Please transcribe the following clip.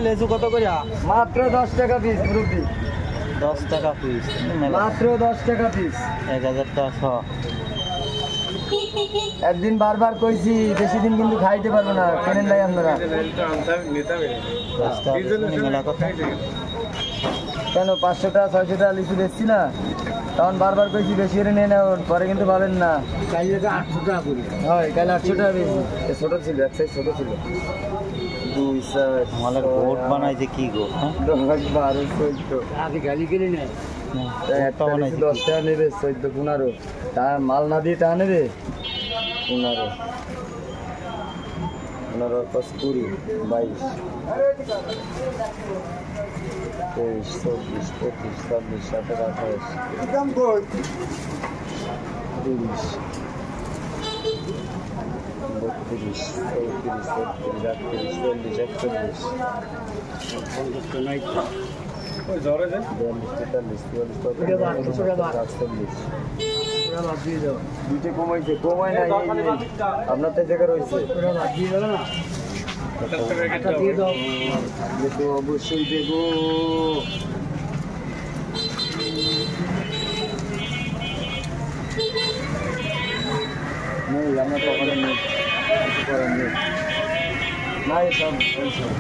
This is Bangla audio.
লেচু কত করে? মাত্র 10 টাকা পিস মুরব্বি। 10 টাকা পিস, মাত্র 10 টাকা পিস। 1000 টাকা। একদিন বারবার কইছি বেশি দিন কিন্তু খাইতে পারবো না, কেনেন নাই আপনারা। কেন 500 টাকা 600 টাকা লিচু বেচছি না, তখন বারবার কইছি বেশি করে নিয়ে নেওয়ার পরে কিন্তু পাবেন না। কাইলে 800 টাকা করি হয়, কাল 800 টাকা বেশি। ছোট ছিল, এক সাইজ ছোট ছিল। 2 সাইজ আমাদের গোট বানাইছে কি গো? 10 12 14 আগে গালি কিনে নেয়। একটা বানাইছে 10 টাকা নেবে, 14 15 তা মাল না দিয়ে টাকা নেবে 15 15 + 20 22 23 24 25 26 27 28 30 32 33 34 35 40 41 দুইটা কমাইছে, কমায় না আপনার তো জায়গা রয়েছে। অবশ্যই দেবো। নেই আমার কখনো নেই, কিছু করার নেই না, এসব এইসব